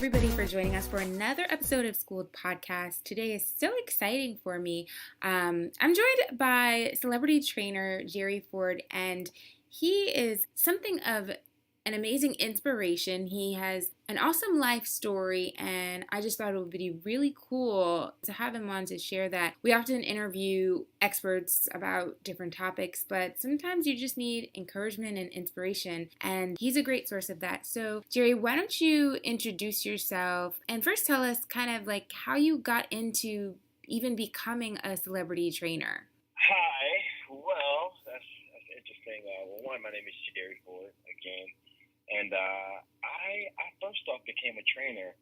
everybody for joining us for another episode of Skooled podcast. Today is so exciting for me. I'm joined by celebrity trainer Jerry Ford, and he is something of an amazing inspiration. He has an awesome life story, and I just thought it would be really cool to have him on to share that. We often interview experts about different topics, but sometimes you just need encouragement and inspiration, and he's a great source of that. So, Jerry, why don't you introduce yourself and first tell us kind of like how you got into even becoming a celebrity trainer? Hi. Well, that's interesting. One, my name is Jerry Ford again. And I first off became a trainer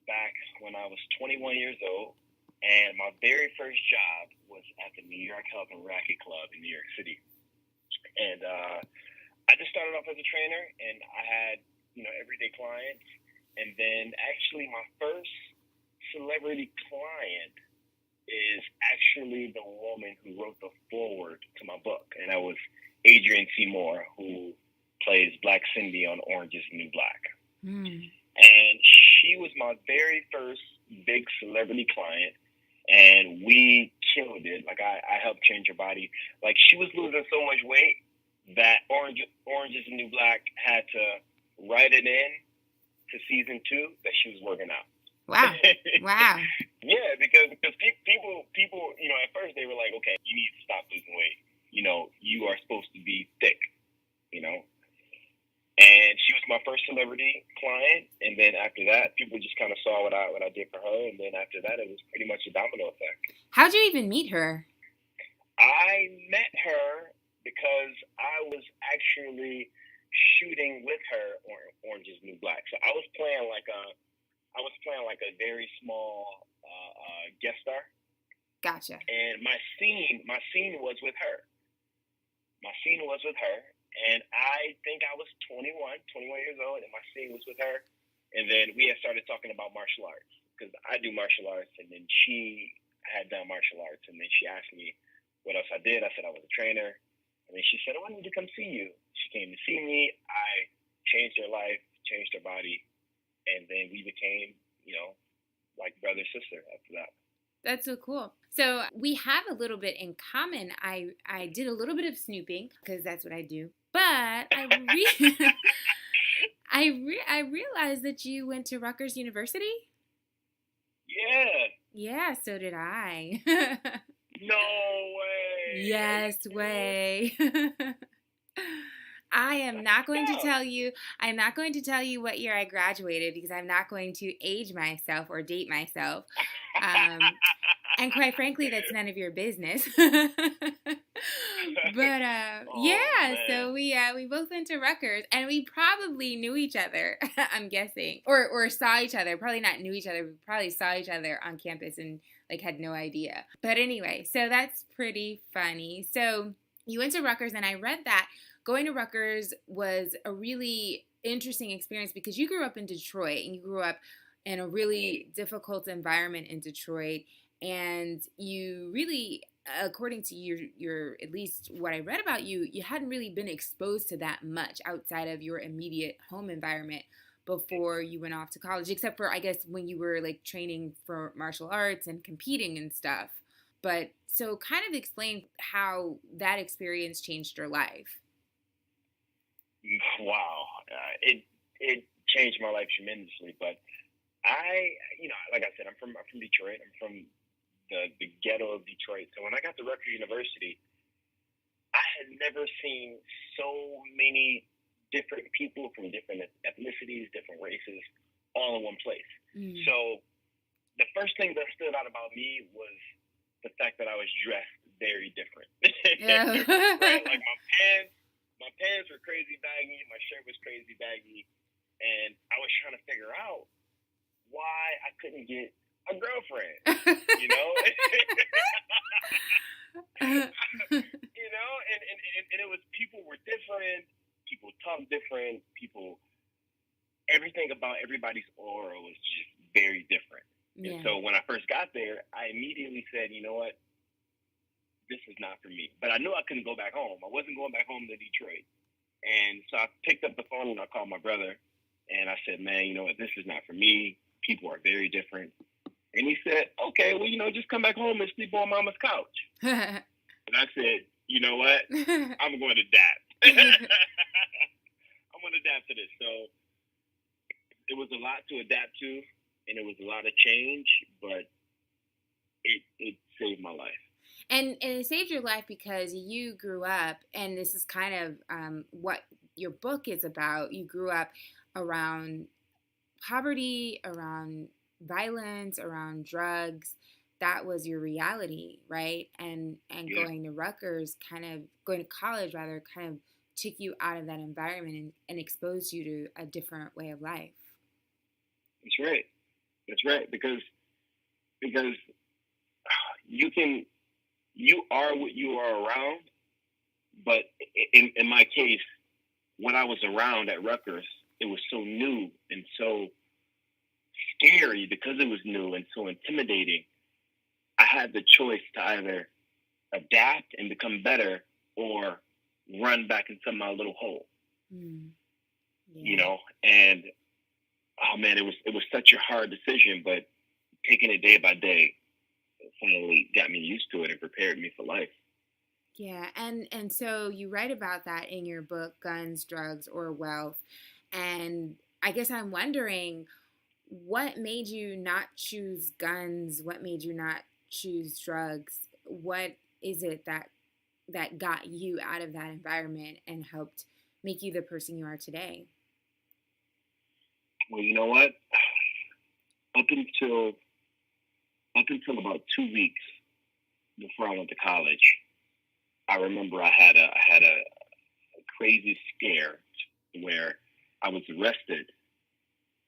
back when I was 21 years old, and my very first job was at the New York Health and Racquet Club in New York City. And I just started off as a trainer, and I had everyday clients. And then actually my first celebrity client is actually the woman who wrote the foreword to my book, and that was Adrienne Seymour, who plays Black Cindy on Orange is the New Black. And she was my very first big celebrity client, and we killed it. Like, I helped change her body. Like, she was losing so much weight that Orange is the New Black had to write it in to season 2 that she was working out. Wow. Wow. Yeah, because people, at first they were like, okay, you need to stop losing weight. You are supposed to be thick, And she was my first celebrity client, and then after that, people just kind of saw what I did for her, and then after that, it was pretty much a domino effect. How'd you even meet her? I met her because I was actually shooting with her on Orange is the New Black. So I was playing like a very small guest star. Gotcha. And my scene was with her. And I think I was 21 years old, and my scene was with her. And then we had started talking about martial arts, because I do martial arts, and then she had done martial arts. And then she asked me what else I did. I said I was a trainer. And then she said, I need to come see you. She came to see me. I changed her life, changed her body. And then we became, like brother and sister after that. That's so cool. So we have a little bit in common. I did a little bit of snooping because that's what I do. But I realized that you went to Rutgers University. Yeah. Yeah, so did I. No way. Yes way. I am not going to tell you. I'm not going to tell you what year I graduated because I'm not going to age myself or date myself. And quite frankly, that's none of your business. But man. So we both went to Rutgers, and we probably knew each other. I'm guessing, or saw each other. Probably not knew each other. We probably saw each other on campus and had no idea. But anyway, so that's pretty funny. So you went to Rutgers, and I read that going to Rutgers was a really interesting experience because you grew up in Detroit, and you grew up in a really difficult environment in Detroit, and you really, according to your at least what I read about you, you hadn't really been exposed to that much outside of your immediate home environment before you went off to college, except for, I guess, when you were training for martial arts and competing and stuff. But so kind of explain how that experience changed your life. Wow. It changed my life tremendously, but like I said, I'm from Detroit. I'm from the ghetto of Detroit. So when I got to Rutgers University, I had never seen so many different people from different ethnicities, different races, all in one place. So the first thing that stood out about me was the fact that I was dressed very different. Right? Like my pants were crazy baggy, my shirt was crazy baggy, and I was trying to figure out why I couldn't get a girlfriend, and it was, people were different, people talked different, everything about everybody's aura was just very different. Yeah. And so when I first got there, I immediately said, you know what, this is not for me. But I knew I couldn't go back home. I wasn't going back home to Detroit. And so I picked up the phone and I called my brother. And I said, man, you know what? This is not for me. People are very different. And he said, okay, well, you know, just come back home and sleep on mama's couch. And I said, you know what? I'm going to adapt. I'm going to adapt to this. So it was a lot to adapt to, and it was a lot of change, but it saved my life. And it saved your life because you grew up, and this is kind of what your book is about. You grew up around poverty, around violence, around drugs. That was your reality, right? And Yeah. going to Rutgers, kind of going to college rather, kind of took you out of that environment and exposed you to a different way of life. That's right. That's right. Because you are what you are around, but in my case, when I was around at Rutgers, it was so new and so scary because it was new and so intimidating. I had the choice to either adapt and become better or run back into my little hole. Mm. Yeah. You know, and oh man, it was such a hard decision, but taking it day by day finally got me used to it and prepared me for life. Yeah, and so you write about that in your book, Guns, Drugs, or Wealth. And I guess I'm wondering, what made you not choose guns? What made you not choose drugs? What is it that got you out of that environment and helped make you the person you are today? Well, you know what? Up until about 2 weeks before I went to college, I remember I had a crazy scare where I was arrested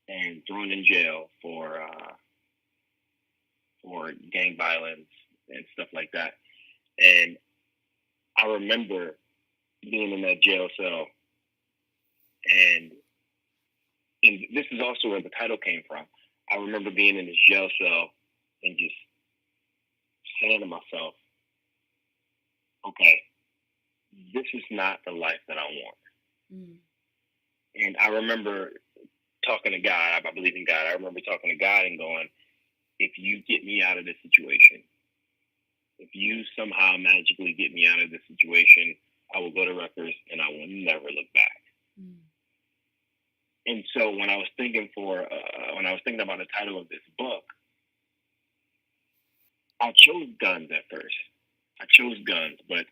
and thrown in jail for gang violence and stuff like that. And I remember being in that jail cell, and this is also where the title came from. I remember being in this jail cell and just saying to myself, okay, this is not the life that I want. Mm. And I remember talking to God. I believe in God. I remember talking to God and going, if you get me out of this situation, if you somehow magically get me out of this situation, I will go to Rutgers and I will never look back. Mm. And so when I was thinking about the title of this book, I chose guns at first. I chose guns, but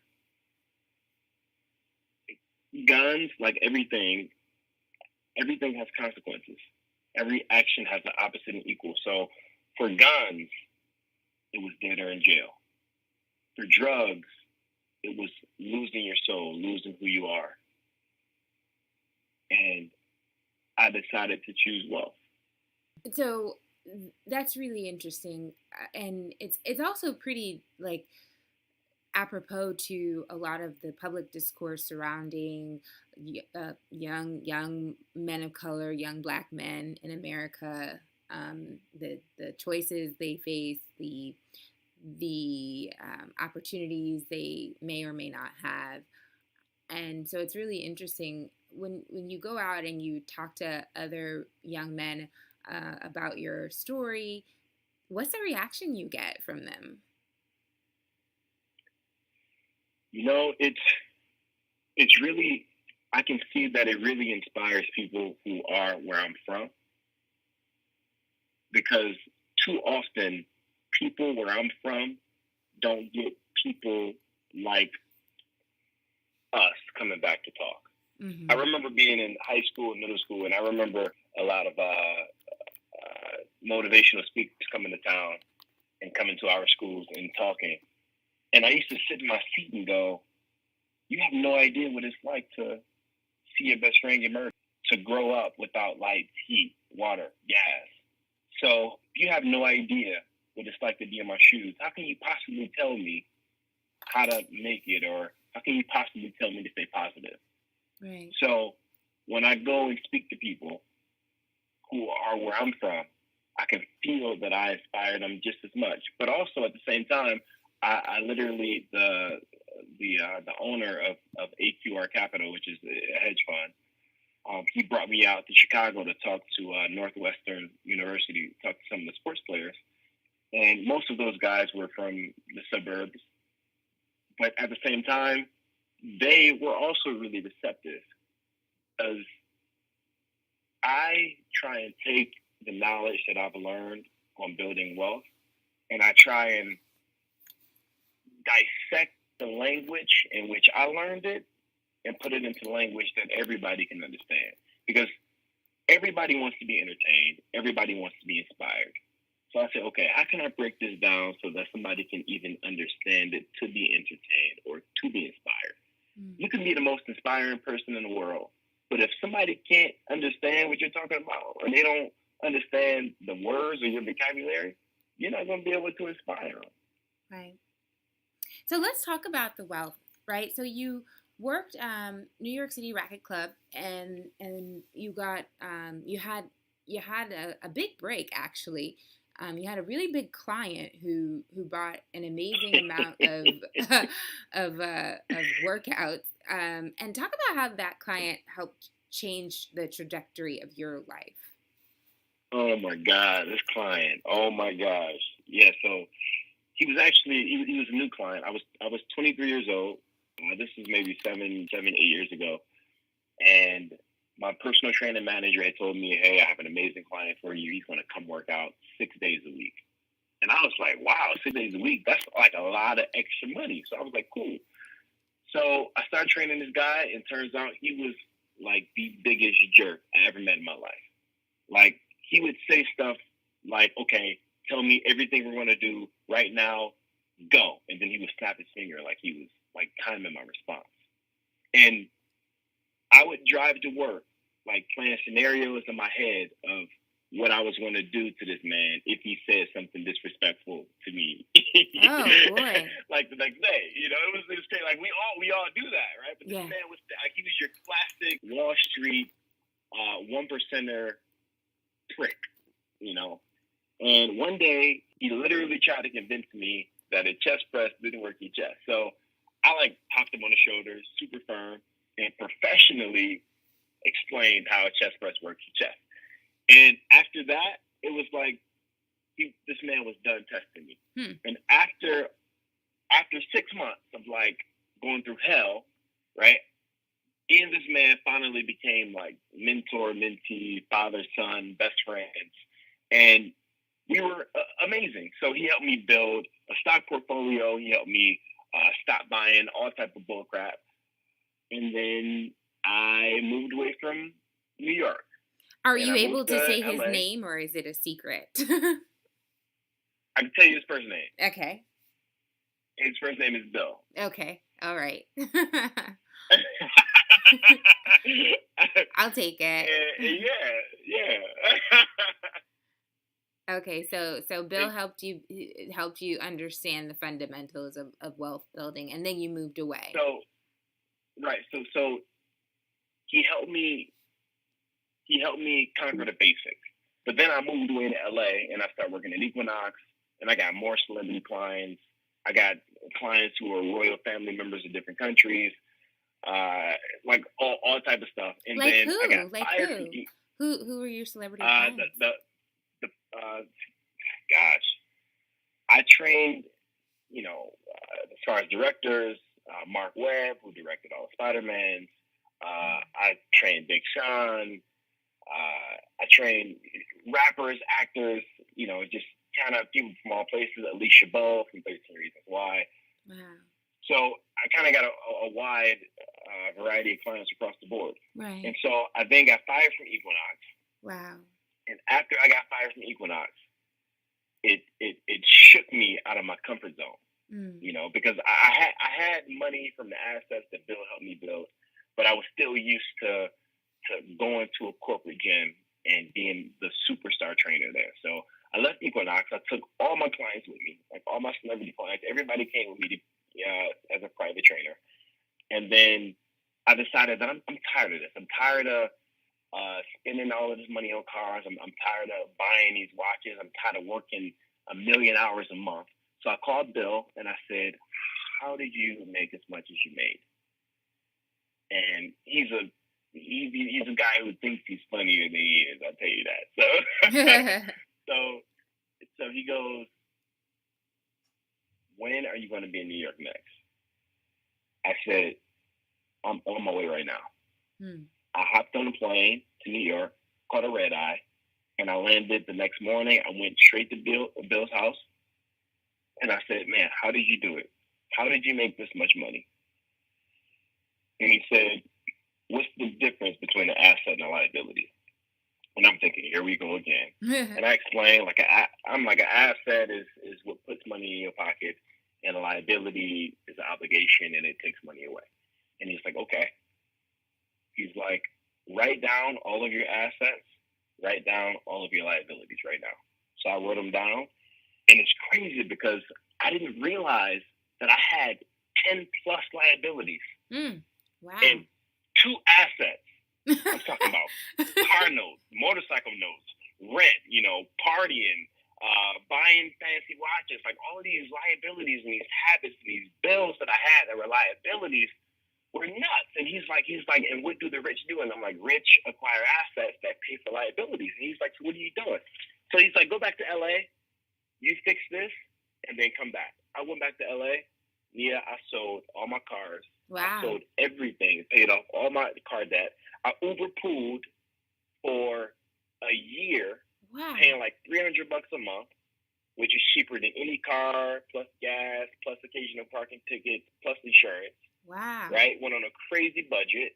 guns, like everything has consequences. Every action has the opposite and equal. So for guns, it was dead or in jail. For drugs, it was losing your soul, losing who you are. And I decided to choose wealth. So that's really interesting, and it's also pretty like apropos to a lot of the public discourse surrounding young men of color, young Black men in America, the choices they face, the opportunities they may or may not have. And so it's really interesting when you go out and you talk to other young men about your story. What's the reaction you get from them? You know, it's really, I can see that it really inspires people who are where I'm from, because too often people where I'm from don't get people like us coming back to talk. Mm-hmm. I remember being in high school and middle school, and I remember a lot of motivational speakers coming to town and coming to our schools and talking. And I used to sit in my seat and go, you have no idea what it's like to see your best friend get murdered, to grow up without lights, heat, water, gas. So you have no idea what it's like to be in my shoes. How can you possibly tell me how to make it, or how can you possibly tell me to stay positive? Right. So when I go and speak to people who are where I'm from, I can feel that I inspire them just as much. But also at the same time, I literally, the owner of AQR Capital, which is a hedge fund, he brought me out to Chicago to talk to Northwestern University, talk to some of the sports players. And most of those guys were from the suburbs. But at the same time, they were also really receptive because I try and take the knowledge that I've learned on building wealth and I try and dissect the language in which I learned it and put it into language that everybody can understand. Because everybody wants to be entertained. Everybody wants to be inspired. So I said, okay, how can I break this down so that somebody can even understand it to be entertained or to be inspired? Mm. You can be the most inspiring person in the world, but if somebody can't understand what you're talking about or they don't understand the words or your vocabulary, you're not going to be able to inspire them. Right. So let's talk about the wealth, right? So you worked New York City Racket Club, and you got you had a big break actually. You had a really big client who bought an amazing amount of workouts. And talk about how that client helped change the trajectory of your life. Oh my God, this client! Oh my gosh, yeah. So he was actually he was a new client. I was 23 years old. This was maybe 7, 8 years ago, and my personal training manager had told me, hey, I have an amazing client for you. He's going to come work out 6 days a week. And I was like, wow, 6 days a week? That's like a lot of extra money. So I was like, cool. So I started training this guy, and turns out he was like the biggest jerk I ever met in my life. Like, he would say stuff like, okay, tell me everything we're going to do right now, go. And then he would snap his finger like he was like timing my response. And I would drive to work, like playing scenarios in my head of what I was going to do to this man if he said something disrespectful to me. Oh boy! Like the next day, it was crazy. Like we all do that, right? But this man was like, he was your classic Wall Street 1%er prick, And one day he literally tried to convince me that a chest press didn't work your chest. So I like popped him on the shoulders, super firm, and professionally explained how a chest press works your chest. And after that, it was like this man was done testing me. And after 6 months of like going through hell, right? He and this man finally became like mentor, mentee, father, son, best friends. And we were amazing. So he helped me build a stock portfolio. He helped me stop buying all type of bull crap. And then I moved away from New York. Are you able to say his name, or is it a secret? I can tell you his first name. Okay. His first name is Bill. Okay. All right. I'll take it. Yeah. Okay, so Bill helped you understand the fundamentals of wealth building, and then you moved away. So he helped me conquer the basics. But then I moved away to LA and I started working at Equinox, and I got more celebrity clients. I got clients who are royal family members of different countries, like all type of stuff. And like then who? I got like fired. Who were your celebrity clients? Gosh, I trained, as far as directors, Mark Webb, who directed all the Spider-Mans. I trained Big Sean. I trained rappers, actors, just kind of people from all places. Alicia Bowe from 13 Reasons Why. Wow. So I kind of got a wide variety of clients across the board. Right. And so I then got fired from Equinox. Wow. And after I got fired from Equinox, it shook me out of my comfort zone, because I had money from the assets that Bill helped me build, but I was still used to going to a corporate gym and being the superstar trainer there. So I left Equinox. I took all my clients with me, like all my celebrity clients. Everybody came with me as a private trainer. And then I decided that I'm tired of this. I'm tired of spending all of this money on cars. I'm tired of buying these watches. I'm tired of working 1 million hours a month. So I called Bill and I said, how did you make as much as you made? And he's a he's a guy who thinks he's funnier than he is. I'll tell you that. So so he goes, when are you going to be in New York next? I said, I'm on my way right now. I hopped on a plane to New York, caught a red eye, and I landed the next morning. I went straight to Bill's house, and I said, man, how did you do it? How did you make this much money? And he said, what's the difference between an asset and a liability? And I'm thinking, here we go again. And I explained, I'm like, an asset is what puts money in your pocket, and a liability is an obligation, and it takes money away. And he's like, okay. He's like, write down all of your assets, write down all of your liabilities right now. So I wrote them down, and it's crazy because I didn't realize that I had 10 plus liabilities. Wow. And 2 assets. I'm talking about car notes, motorcycle notes, rent, partying, buying fancy watches, like all of these liabilities and these habits and these bills that I had that were liabilities were nuts. And he's like, and what do the rich do? And I'm like, rich acquire assets that pay for liabilities. And he's like, so what are you doing? So he's like, go back to LA, you fix this, and then come back. I went back to LA. Yeah, I sold all my cars. Wow. I sold everything, paid off all my car debt. I Uber pooled for a year, paying like $300 a month, which is cheaper than any car, plus gas, plus occasional parking tickets, plus insurance. Wow. Right? Went on a crazy budget.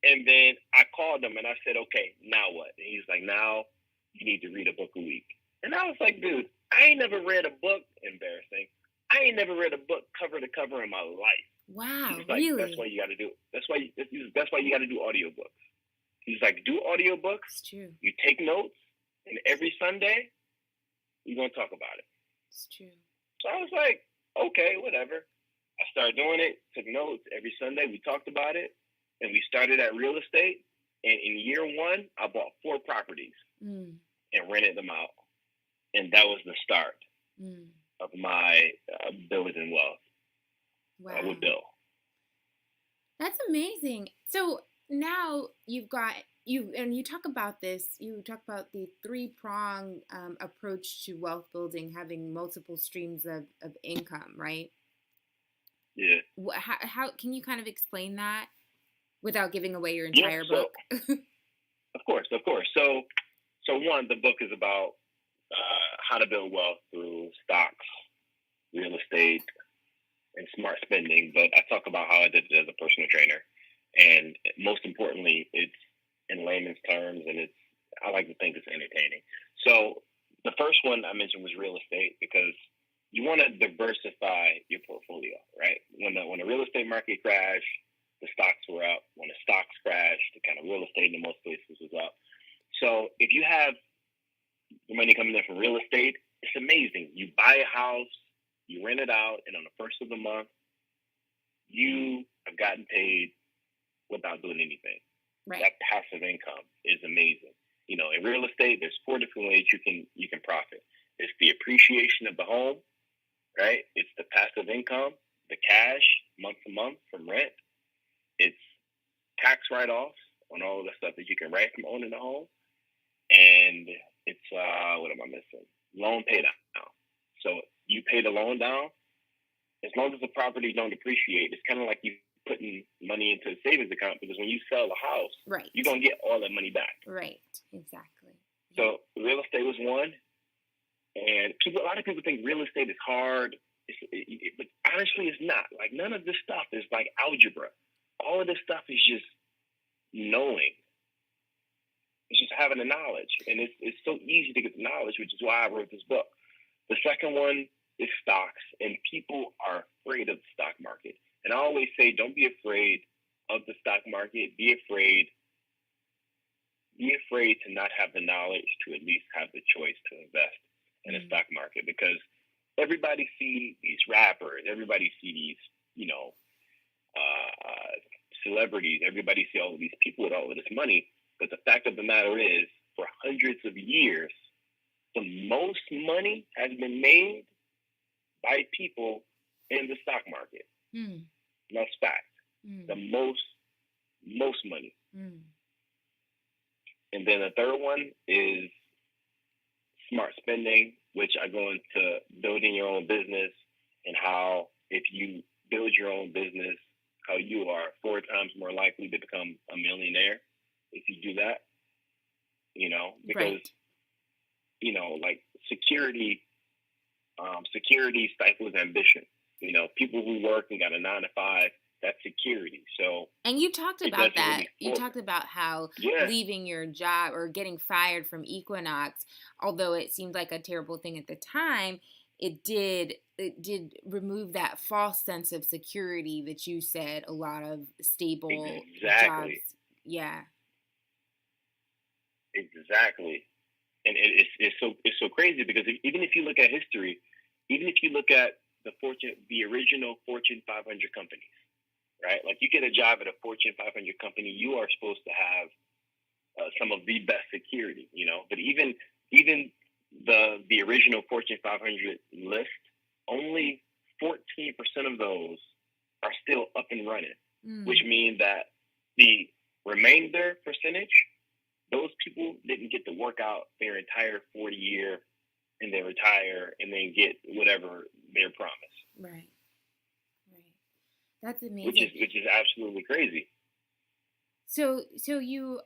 And then I called him and I said, okay, now what? And he's like, now you need to read a book a week. And I was like, dude, I ain't never read a book. Embarrassing. I ain't never read a book cover to cover in my life. Wow, he's like, really? That's why you got to do. That's why you got to do audiobooks. He's like, do audiobooks. It's true. You take notes, and every Sunday, you're gonna talk about it. It's true. So I was like, okay, whatever. I started doing it. Took notes every Sunday. We talked about it, and we started at real estate. And in year 1, I bought 4 properties and rented them out, and that was the start of my building wealth. Wow. With Bill. That's amazing. So now you've got and you talk about this. You talk about the 3-prong approach to wealth building, having multiple streams of income, right? Yeah. How can you kind of explain that without giving away your entire book? Of course. So 1, the book is about how to build wealth through stocks, real estate, and smart spending, but I talk about how I did it as a personal trainer. And most importantly, it's in layman's terms, and I like to think it's entertaining. So the first one I mentioned was real estate, because you want to diversify your portfolio, right? When the real estate market crashed, the stocks were up. When the stocks crashed, the kind of real estate in most places was up. So if you have the money coming in from real estate, it's amazing. You buy a house, you rent it out, and on the first of the month, you have gotten paid without doing anything. Right. That passive income is amazing. In real estate, there's 4 different ways you can profit. It's the appreciation of the home, right? It's the passive income, the cash month to month from rent. It's tax write-offs on all of the stuff that you can write from owning a home, and it's what am I missing? Loan pay down. So you pay the loan down. As long as the property don't depreciate, it's kind of like you putting money into a savings account, because when you sell a house, right, you're going to get all that money back. Right, exactly. So real estate was one. And a lot of people think real estate is hard. But honestly, it's not. Like, none of this stuff is like algebra. All of this stuff is just knowing. It's just having the knowledge. And it's so easy to get the knowledge, which is why I wrote this book. The second one is stocks, and people are afraid of the stock market. And I always say, don't be afraid of the stock market. Be afraid to not have the knowledge to at least have the choice to invest in the stock market, because everybody see these rappers, everybody see these, celebrities, everybody see all of these people with all of this money. But the fact of the matter is, for hundreds of years, the most money has been made by people in the stock market. That's fact. The most most money. Mm. And then the third one is smart spending, which I go into building your own business and how if you build your own business, how you are 4 times more likely to become a millionaire if you do that. Because Right. Like security stifles ambition. People who work and got a 9 to 5, that's security. So And you talked it about doesn't that. really You talked about how yeah, leaving your job or getting fired from Equinox, although it seemed like a terrible thing at the time, it did remove that false sense of security that you said a lot of stable jobs. exactly, Yeah. exactly. And it's so crazy because even if you look at history, even if you look at the original Fortune 500 companies, right? Like you get a job at a Fortune 500 company, you are supposed to have some of the best security, But even the original Fortune 500 list, only 14% of those are still up and running, which means that the remainder percentage, those people didn't get to work out their entire 40-year and they retire and then get whatever they're promised. Right. Right. That's Which amazing. is absolutely crazy. So you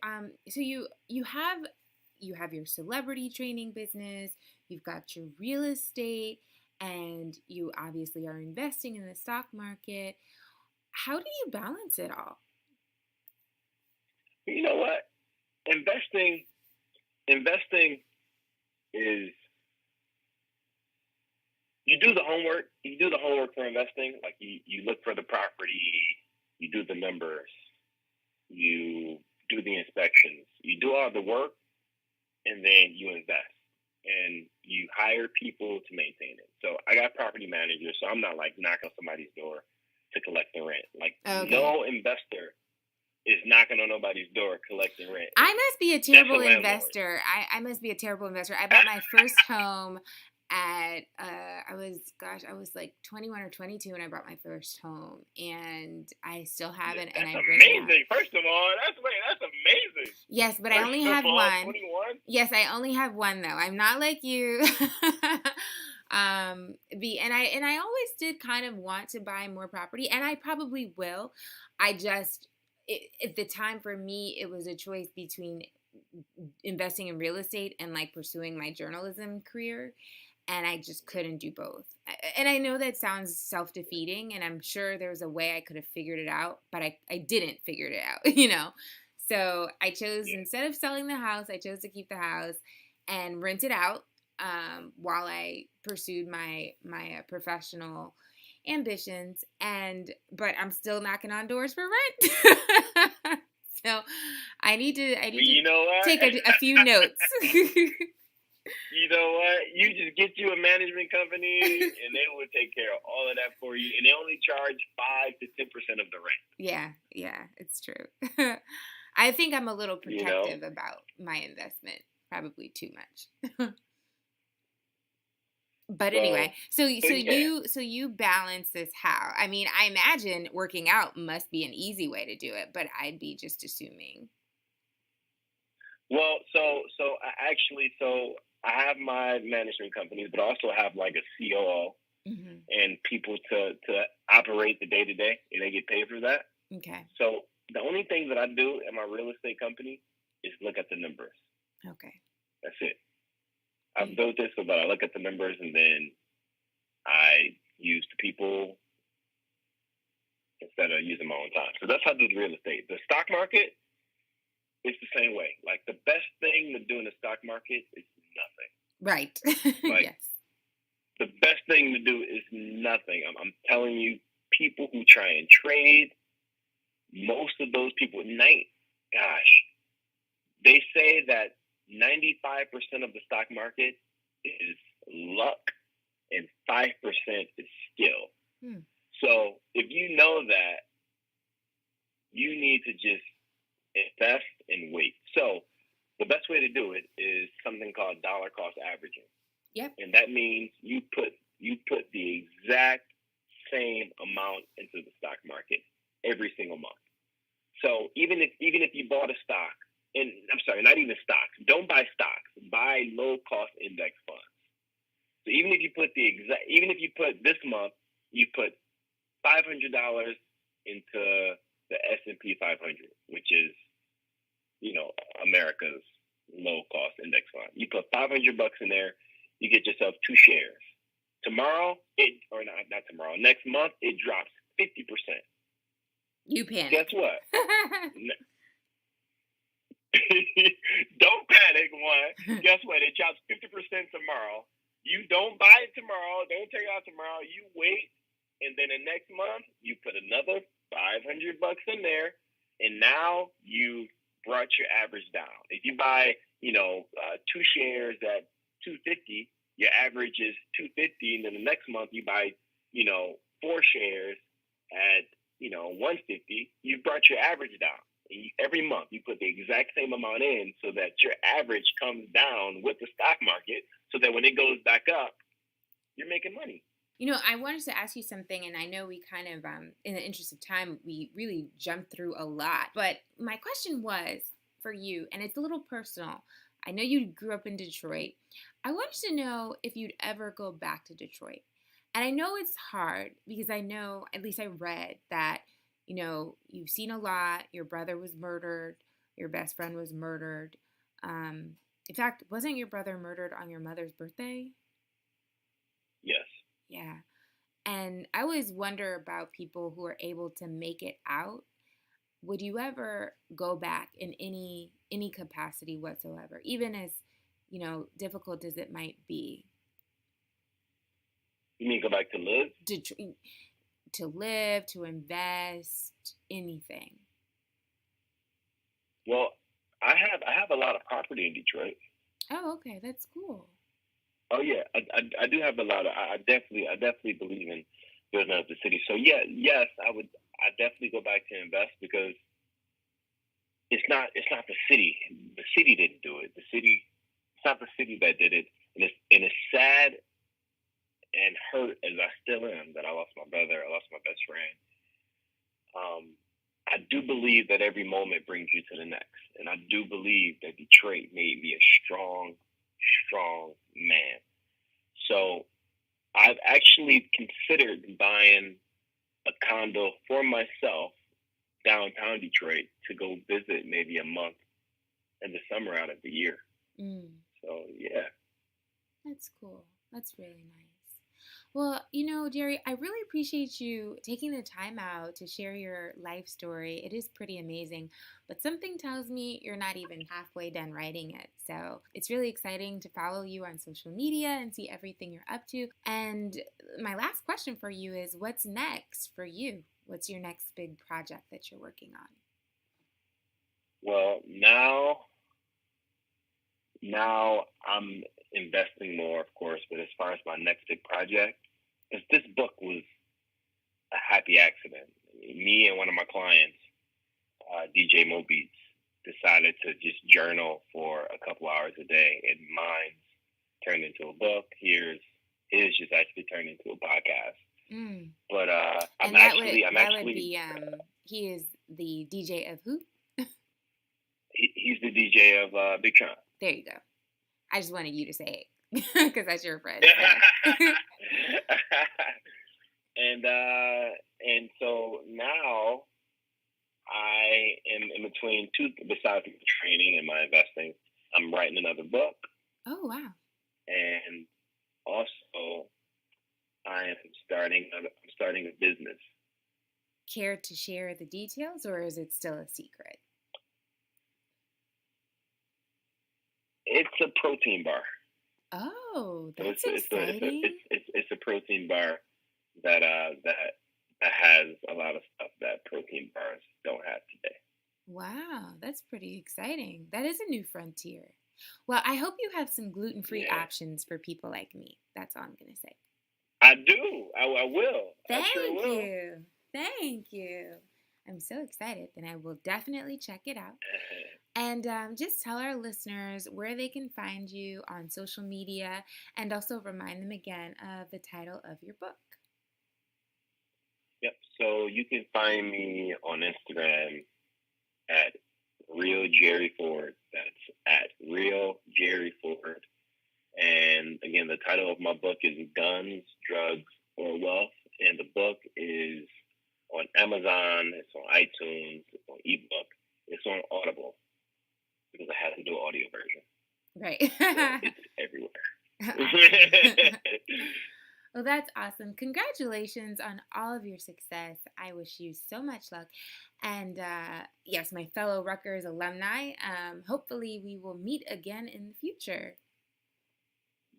have your celebrity training business, you've got your real estate, and you obviously are investing in the stock market. How do you balance it all? You know what? Investing is you do the homework. You do the homework for investing. Like you look for the property, you do the numbers, you do the inspections, you do all the work, and then you invest. And you hire people to maintain it. So I got property managers, so I'm not like knocking on somebody's door to collect the rent. Like no investor is knocking on nobody's door collecting rent. I must be a terrible investor. I must be a terrible investor. I bought my first home at I was like 21 or 22 when I bought my first home, and I still haven't. That's and I amazing. First of all, that's amazing. Yes, but I only have one. 21? Yes, I only have one though. I'm not like you. And I always did kind of want to buy more property, and I probably will. I just at the time for me, it was a choice between investing in real estate and like pursuing my journalism career, and I just couldn't do both. And I know that sounds self-defeating, and I'm sure there's a way I could have figured it out, but I didn't figure it out. So I chose, instead of selling the house, I chose to keep the house and rent it out while I pursued my professional ambitions. But I'm still knocking on doors for rent. So I need to take a few notes. You know what? You just get you a management company, and they will take care of all of that for you. And they only charge 5 to 10% of the rent. Yeah, it's true. I think I'm a little protective about my investment, probably too much. But anyway, so you balance this how? I mean, I imagine working out must be an easy way to do it, but I'd be just assuming. Well, so I have my management companies, but I also have like a COO and people to operate the day to day, and they get paid for that. Okay. So the only thing that I do in my real estate company is look at the numbers. Okay. That's it. I've built this so that I look at the numbers and then I use the people instead of using my own time. So that's how I do the real estate. The stock market, it's the same way. Like the best thing to do in the stock market is nothing. Right. Yes. The best thing to do is nothing. I'm telling you, people who try and trade, most of those people, they say that 95% of the stock market is luck and 5% is skill. So if you know that, you need to just invest and wait. So the best way to do it is something called dollar cost averaging. Yep. And that means you put the exact same amount into the stock market every single month. So even if you bought a stock, and I'm sorry, not even stocks. Don't buy stocks. Buy low cost index funds. So even if you put this month, you put $500 into the S&P 500, which is, America's low cost index fund. You put $500 in there, you get yourself 2 shares. Tomorrow, not tomorrow, next month, it drops 50%. You panic. Guess what? Don't panic, one. Guess what? It drops 50% tomorrow. You don't buy it tomorrow. Don't take it out tomorrow. You wait, and then the next month, you put another $500 in there, and now you brought your average down. If you buy, 2 shares at $2.50, your average is $2.50, and then the next month you buy, 4 shares at $1.50. You brought your average down. Every month you put the exact same amount in so that your average comes down with the stock market, so that when it goes back up, you're making money. I wanted to ask you something, and I know we kind of, in the interest of time, we really jumped through a lot. But my question was for you, and it's a little personal. I know you grew up in Detroit. I wanted to know if you'd ever go back to Detroit. And I know it's hard because I know, at least I read that, you've seen a lot. Your brother was murdered. Your best friend was murdered. In fact, wasn't your brother murdered on your mother's birthday? Yes. Yeah. And I always wonder about people who are able to make it out. Would you ever go back in any capacity whatsoever, even as, difficult as it might be? You mean go back to live? To live, to invest, anything. Well, I have a lot of property in Detroit. Oh, okay, that's cool. Oh yeah, I do have a lot of. I definitely believe in building up the city. So yes, I definitely go back to invest, because it's not the city. The city didn't do it. It's not the city that did it, and it's sad and hurt as I still am that I lost my brother, I lost my best friend. I do believe that every moment brings you to the next, and I do believe that Detroit made me a strong man. So I've actually considered buying a condo for myself downtown Detroit to go visit maybe a month in the summer out of the year. So yeah. That's cool. That's really nice. Well, Jerry, I really appreciate you taking the time out to share your life story. It is pretty amazing, but something tells me you're not even halfway done writing it. So it's really exciting to follow you on social media and see everything you're up to. And my last question for you is, what's next for you? What's your next big project that you're working on? Well, now I'm investing more, of course, but as far as my next big project, because this book was a happy accident. Me and one of my clients, DJ Mo Beats, decided to just journal for a couple hours a day, and mine turned into a book. His just actually turned into a podcast. But he is the DJ of who? He's the DJ of Big Tron. There you go. I just wanted you to say it because that's your friend. And so now I am in between two. Besides the training and my investing, I'm writing another book. Oh wow! And also, I'm starting a business. Care to share the details, or is it still a secret? It's a protein bar. Oh, that's exciting. It's a protein bar that has a lot of stuff that protein bars don't have today. Wow, that's pretty exciting. That is a new frontier. Well, I hope you have some gluten-free options for people like me. That's all I'm going to say. I do. I will. Thank you. I'm so excited. Then I will definitely check it out. And just tell our listeners where they can find you on social media, and also remind them again of the title of your book. Yep. So you can find me on Instagram Jerry Ford. That's at Real Jerry Ford. And again, the title of my book is Guns, Drugs, or Wealth. And the book is on Amazon, it's on iTunes, it's on ebook, it's on Audible, because I had to do an audio version. Right. So it's everywhere. Well, that's awesome. Congratulations on all of your success. I wish you so much luck. And yes, my fellow Rutgers alumni, hopefully we will meet again in the future.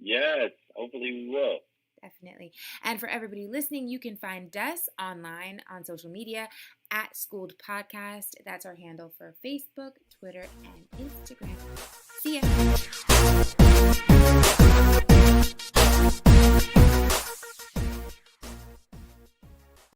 Yes, hopefully we will. Definitely. And for everybody listening, you can find us online on social media at Skooled Podcast. That's our handle for Facebook, Twitter, and Instagram. See ya.